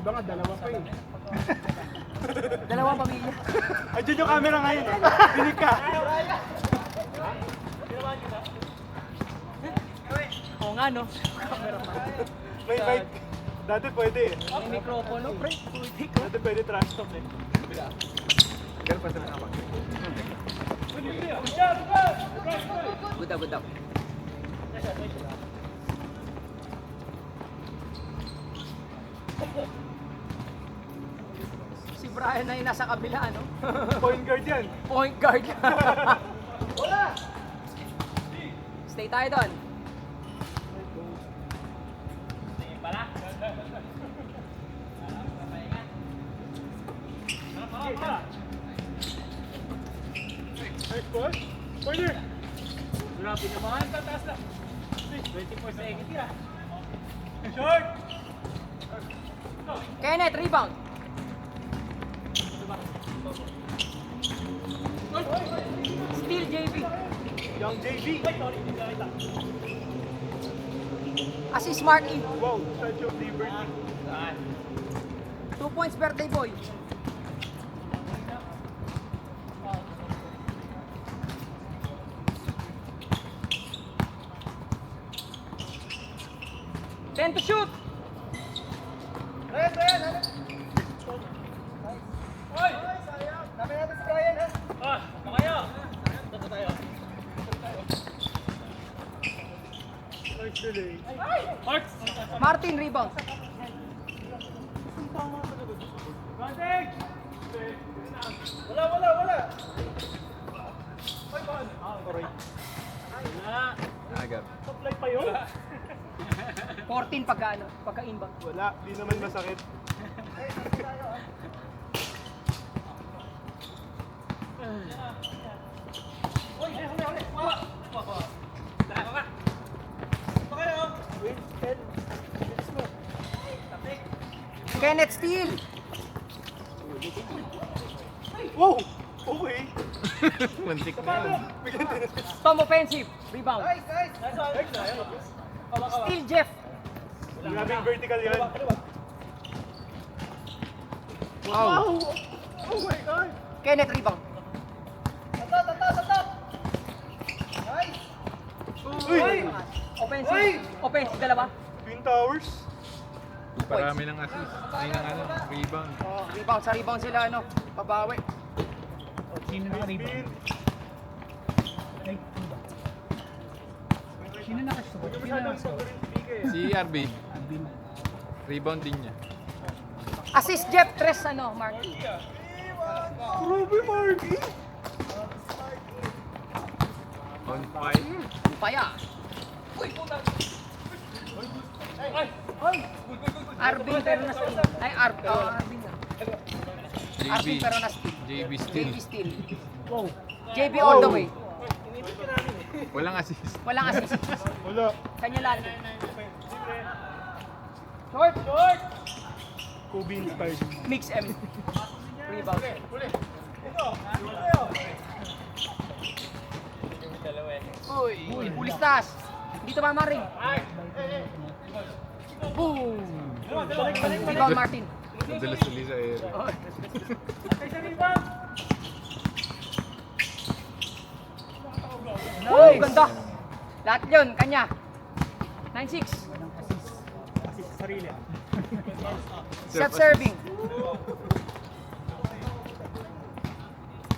iba nga, dalawa pa eh. Dalawang pamilya. Andiyan yung camera ngayon eh. Dinig ka. Oo nga no. Camera man. May mic. Dati pwede eh. May mikropono, pre. Putik ko. Dati pwede trash talk eh. Pero pa talaga ako. Good up, good up. Si Brian na yung nasa kabila, no? Point guard yan. Point guard. Stay tayo doon. Nice ball. Corner. Grabe naman, tataas na. 24 seconds ya. Short. Kenneth, rebound. Steal, JB. Young JB. Assist, Marky. Wow, Statue of Liberty. 2 points, birthday boy. Ten to shoot. Ah, makayo. Ito tayo. Nice delay. Marks. Martin, rebound. Vantage! Wala. Ay, paano? Sorry. Wala. Agad. Supply pa yun? 14 pagka-inbound. Wala, di naman masakit. Kenneth, steal. Wow! Okay. Muntik na yun. Tom, offensive. Rebound. Steal, Jeff. Grabing vertical yan. Wow! Oh my God! Kenneth, rebound. Uy! Offensive. Offensive, dalawa. Twin Towers? Parami ng assist. Ay, ng ano, rebound. Oh, rebound. Sa rebound sila, ano, pabawi. Sino na Nice rebound? beat. Sino nakasuot? Huwag masyadong sobrang big eh. Si RB. Rebound din niya. Assist, Jeff. Tres, ano, Marky. Grabe, Marky! On five. Paya. Arvin pero na steal. Ay, Arvin na. JB. Arvin pero na steal. JB still. JB steal. JB all the way. Walang assist. Walang assist. Wala. Kanya lang. Short! Kobe inspired. Mix M. Rebound. Uy, pulistas. Dito ba, Maring? Boom! Rebound, Martin. Madalas uli sa air. Oh, ganda. Lahat yun, kanya. 9-6. Assist sa sarili. Set serving.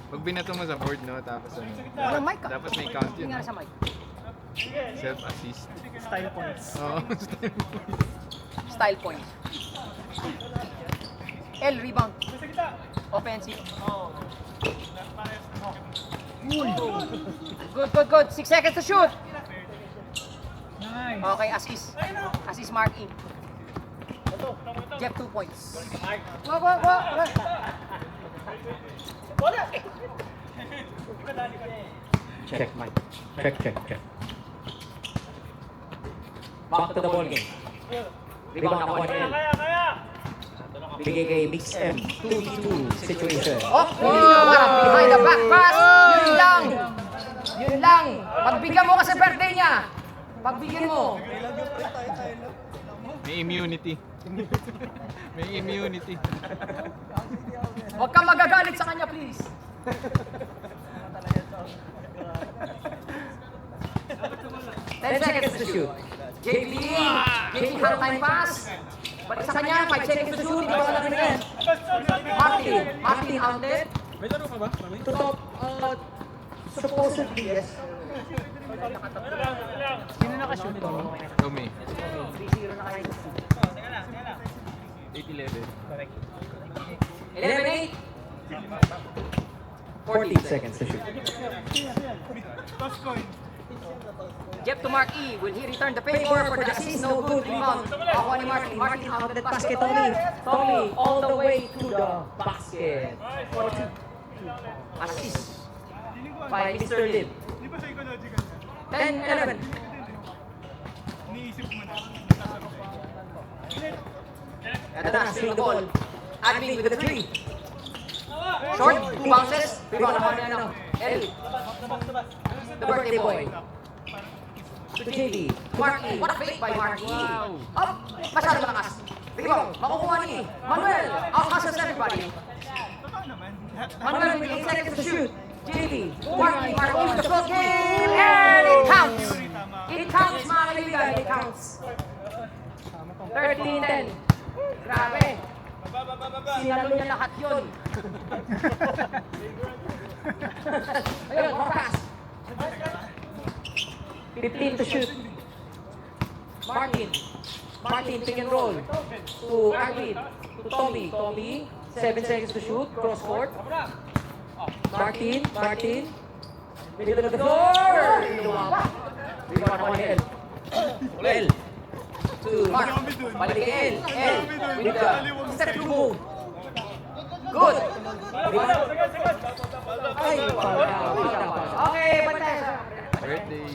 Pag binato mo sa board, no? Tapos ano? Walang mic ka. Dapat may count yun. Tingnan sa mic. Self-assist. Style points. Oo. Style point. L, rebound. Offensive. Good. 6 seconds to shoot. Nice. Okay, assist. Assist, Marky. Jeff, 2 points. Go. Check, Mike. Check. Back to the ball game. Rebound ako niya. Bigay kay Mix M. 2v2 situation. Oh, parang behind the back pass. Yun lang. Pagbigyan mo kasi birthday niya. Pagbigyan mo. May immunity. May immunity. Huwag kang magagalit sa kanya, please. Ten seconds to shoot. JB! JB, hard-time pass. Balik sa kanya, 5 seconds to shoot. Hindi ba wala rin? Martin outlet. May tanong ka ba, Mami? Tutok, supposedly, yes. Sino nakashoot ito? Tommy. 3-0 na kayo. 8-11. 11-8. 14 seconds to shoot. Jeff to Mark E. Will he return the favor for the assist? No good. Rebound. Ako ni Martin. Martin outlet pass kay Tommy. Tommy all the way to the basket. Assist by Mr. Lim. 10-11. Ito na, swing the ball. Admin with the 3. Short, 2 bounces. Rebound naman na ano. L. The birthday boy. To JB. Marky. What a fake by Marky. Up. Masyado malakas. Rebound. Makukuha ni Manuel. Out-hustles everybody. Manuel with 8 seconds to shoot. JB. Marky. Marky with the float game. And it counts. It counts, mga kaibigan. It counts. 13-10. Grabe. Sinalo niya lahat yun. Ayun, more pass. 15 to shoot. Martin. Martin, pick and roll. To Arvin. To Tommy. Tommy, 7 seconds to shoot. Cross court. Martin. Martin. Middle of the floor. Rebound ako ni L. L. To Mark. Balik kay L. With the step through move. Good. Rebound. Ay, foul na. Okay, bantay. Birthday.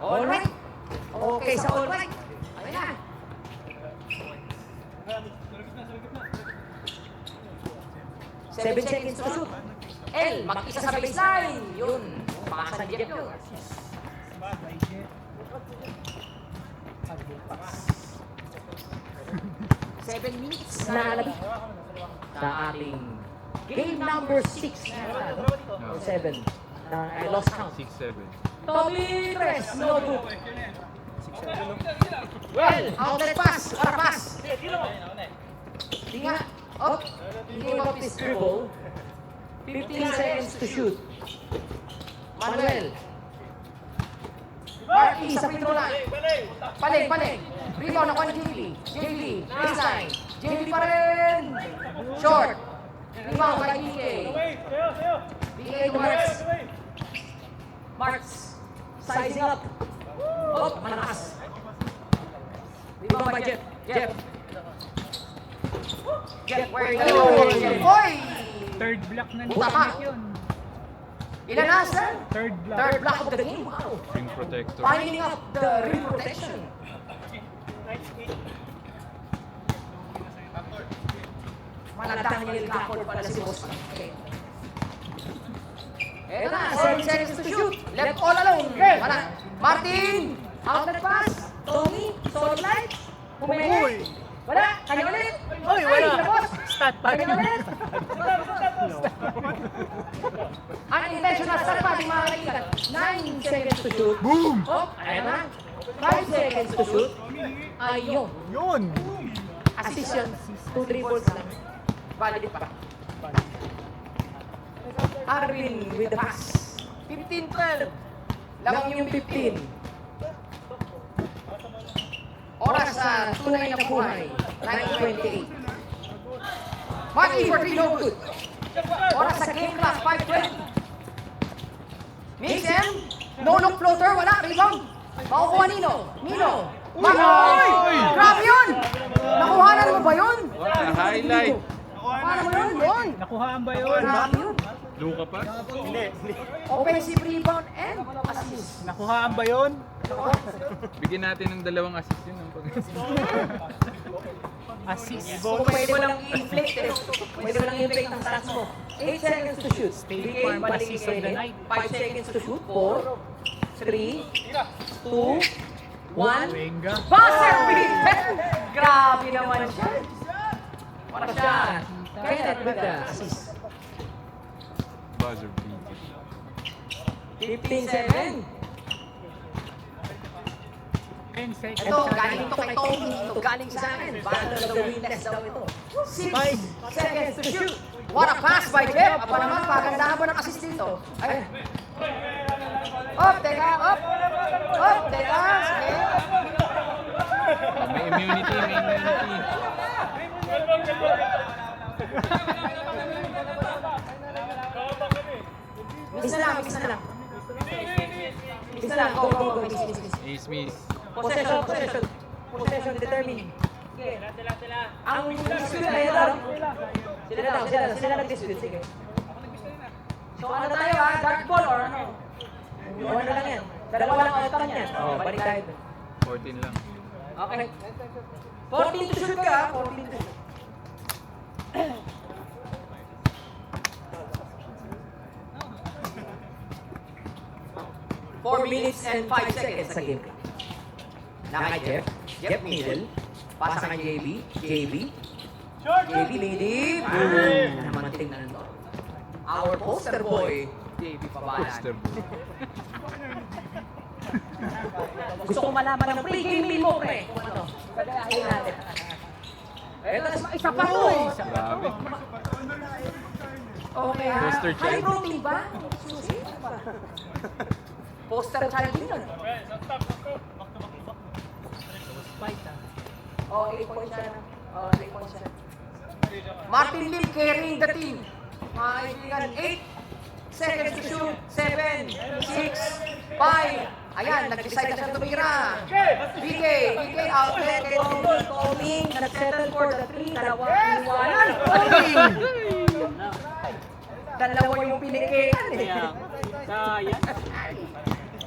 Alright. Okay sa alright. Ayun na. Seven seconds to shoot. L, mag-isa sa baseline. Yun. Makasan Jeff yun. Seven minutes na Nalabit sa ating game number 6 or 7 na I lost count. 6-7. Tommy Tres, no good. Well, outlet pass. Para pass. Di nga. Oh, He gave up his dribble. 15 seconds to shoot. Manuel. Marky sa free throw line. Paling. Rebound ako ni JV. JV, baseline. JV pa rin. Short. Rebound kay BK. BK to Marks. Marks. Sizing up. Oh, malakas. Rebound by Jeff. Jeff, where are you going? Jeff, oy! Third block na ni Buta ka. yun. Ilan na, sir? Third block. Third block of the game. Wow. Ring protector. Finding up the rim protection. Maladang yung Gafford pala si Boss. Okay. Eto na, 7 seconds to shoot. Left all alone. Wala. Martin! Outlet pass. Tommy, solo flight. Pumayay. Wala. Kanya ulit. Oy, wala. Ay, boss. Stat pad. Kanya ulit. Unintentional start pa, di mga kaibigan. 9 seconds to shoot. Boom! Oh, Ayan na. 5 seconds to shoot. Ayun. Yun! Assist yun. 2 dribbles lang. valid pa. Arvin with the pass. 15-12. Lang yung 15. Oras sa tunay na buhay. 9:28. Marky for 3, no good. Oras sa game clock, 5:20. Mix M, no look floater, wala, rebound. Makukuha Nino. Nino. Makoy! Grabe yun! Nakuhanan mo ba yun? What a highlight! Paano mo yun? Yun! Nakuhaan ba yun? Grabe yun. Luka pa? Offensive rebound and assist. Nakuhaan ba yun? Bigyan natin ng 2 assist yun. Assist. Kung pwede mo lang i-inflate eh. Pwede mo lang i-inflate ang stats mo. 8 seconds to shoot. State BK, Farm balik assist of the i-edit. night. 5 seconds to shoot. 4, 3, 2, 1. Wenga. Buzzer beater! Grabe naman siya. Para siya. Kenneth with the assist. Buzzer beater. 15-7. 10 seconds. Ito, galing ito kay Tommy. Ito galing sa akin. Battle of the Winless daw ito. 6 seconds to shoot. What a pass by Jeff. Apa naman, pagandahan mo ng assist dito. Ay. Up, teka, up. Up, teka. Sige. May immunity, may immunity. Miss na lang, miss na lang. Miss na lang. Go, go, go. Miss, miss, miss. Ace miss. Possession, possession. Possession determine. Okay. Ang dispute na yun, ano? Sila nag-dispute. Sige. So ano tayo ha? Dark ball or ano? Ano na lang yan? Dalawa lang outcome yan. Oh, balik tayo dun. 14 lang. Okay. 14 to shoot ka ha? 14 to shoot. 4 minutes and 5 seconds sa game clock. Na kay Jeff. Jeff middle. Pasa kay JB. JB. JB lady. Boom. Naman tingnan to. Our poster boy. JB Pabalan. Poster boy. Gusto ko malaman ng pre-game meal mo, pre. Kung ano. Kagayahin natin. Eto, isa pa to eh. Grabe. Okay ha. Poster High child. protein ba? Susi pa. Poster child din yun. Oh, 8 points siya na. Oh, 8 points siya. Martin Lim carrying the team. Mga kaibigan, 8 seconds to shoot. 7, 6, 5. Ayan, nag-decide na siya tumira. BK outlet kay Tommy. Tommy, nag-settle for the 3. Dalawa, iwanan. Dalawa yung pinikian eh. Sayang.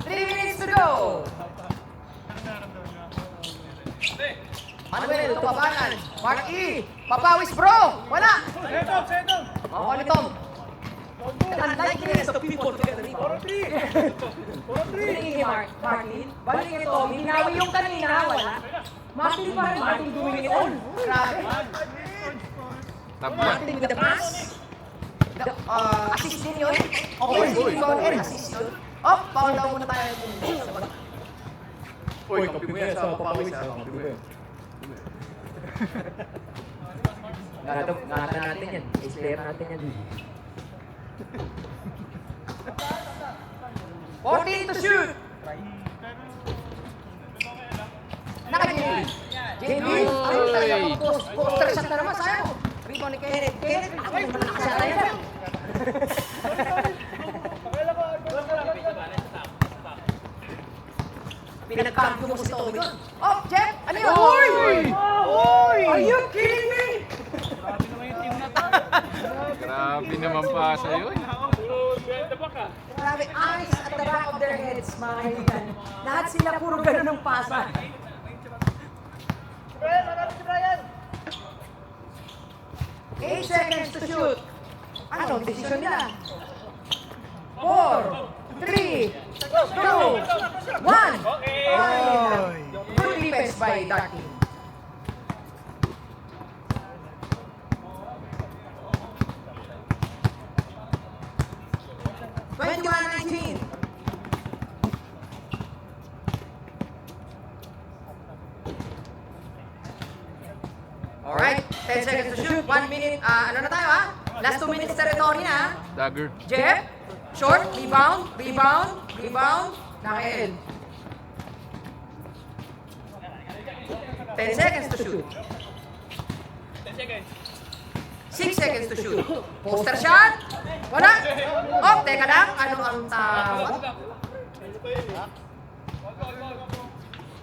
3 minutes to go. Manuel, tumabangan. Mark E. Papawis bro. Wala. Oh, ni Tom. Unlike the rest of people together. Balik kay Martin. Balik kay Tommy. Nawi yung kanina, wala. Martin pa rin. Martin doing it all. Grabe. Tabla. Martin with the pass. Assist din yun. Okay, assist yun. Oh, foul daw muna tayo. Uy, kapi mo yan sa papawis ha. Kapi mo yan. Ngatan natin yan. I-slayer natin yan. 14 to shoot. Naka-JB. JB. Ay, talaga poster shot na naman. Sayang. Rebound ni Kenneth. Kenneth, ako yung malakasya tayo na. Pinag-cambio mo si Tommy doon. Oh, Jeff! Ano yun? Uy! Are you kidding me? Grabe naman pa sa yun. Grabe, eyes at the back of their heads, mga kaibigan. Lahat sila puro ganun ang pasa. Eight seconds to shoot. Ano, decision nila? 4, 3, 2, 1. Good defense by Darky. Alright, 10 seconds to shoot. 1 minute, ano na tayo ha? Last 2 minutes territory na. Dagger. Jeff, short, rebound, naka-end. 10 seconds to shoot. 6 seconds to shoot. Poster shot. Wala. Oh, teka lang. Ano ang tawag?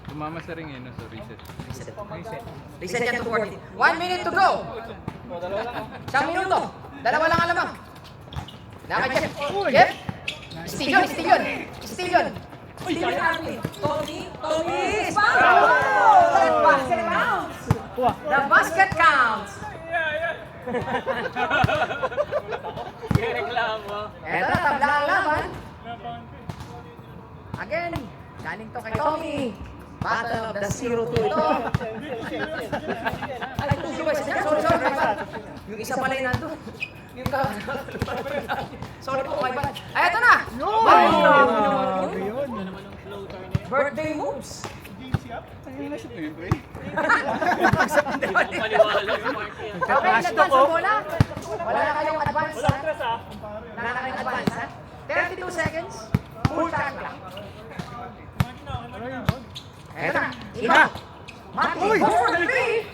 Tumama sa ring eh, no? So reset. Reset yan to 14. 1 minute to go. Isang minuto. Dalawa lang alamang. Naka-Jeff. Jeff. Steal yun. Steven Arvin. Tommy. Bounce! The basket counts. Yung reklamo. Eto na, tabla ang laban. Again, galing to kay Tommy. Battle of the 0-2 ito. Ay, 2 boys niya. Sorry. Yung isa pala yung nandun. Yung sorry po, my bad. Ay, eto na. Birthday moves. Ayun na siya. Ayun, pre. Paliwala si Marky. Okay, in-advance ang bola. Wala na kayong advance, ha? Wala na kayong advance, ha? 32 seconds. Full time lang. Eto na. Iba. Mati. Go for the three.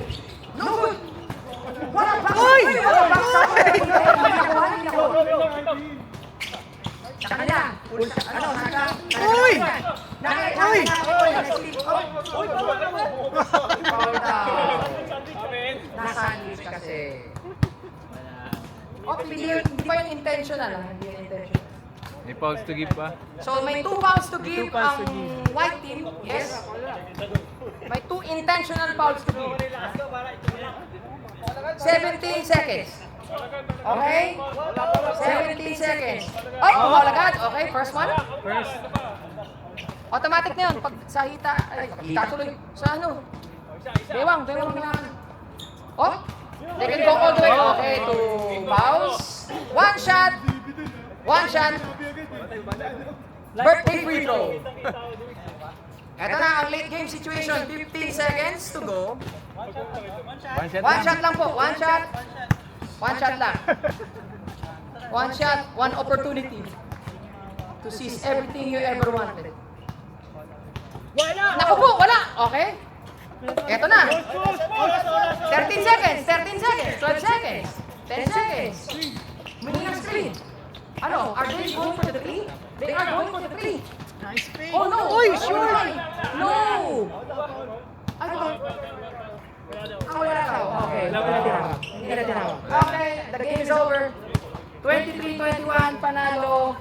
No good. Wala back. Wala back. Hindi ako. Sa kanila. Ano, naka. Uy! Nasa-sandwich kasi. Oh, hindi pa yung intentional, ha? Hindi yung intentional. May fouls to give pa. So may 2 fouls to give ang white team. Yes. May 2 intentional fouls to give. 17 seconds. Okay? 17 seconds. Oh, ball agad. Okay, first one. First. Automatic na yun. Pag sa hita, ay, hita tuloy. Sa ano? Bewang na. Oh, they can go all the way. Okay, 2 fouls. One shot. Birthday free throw. Ito na ang late game situation. 15 seconds to go. One shot lang po. One shot lang. One shot, one opportunity to seize everything you ever wanted. Naku po, wala. Okay. Ito na. 13 seconds, 12 seconds, 10 seconds. Muli ng screen. Ano, are they going for the 3? They are going for the 3. Oh no! Oy, sure! No! Ano? Wala daw. Okay. Hindi na tinawag. Okay, the game is over. 23-21, panalo.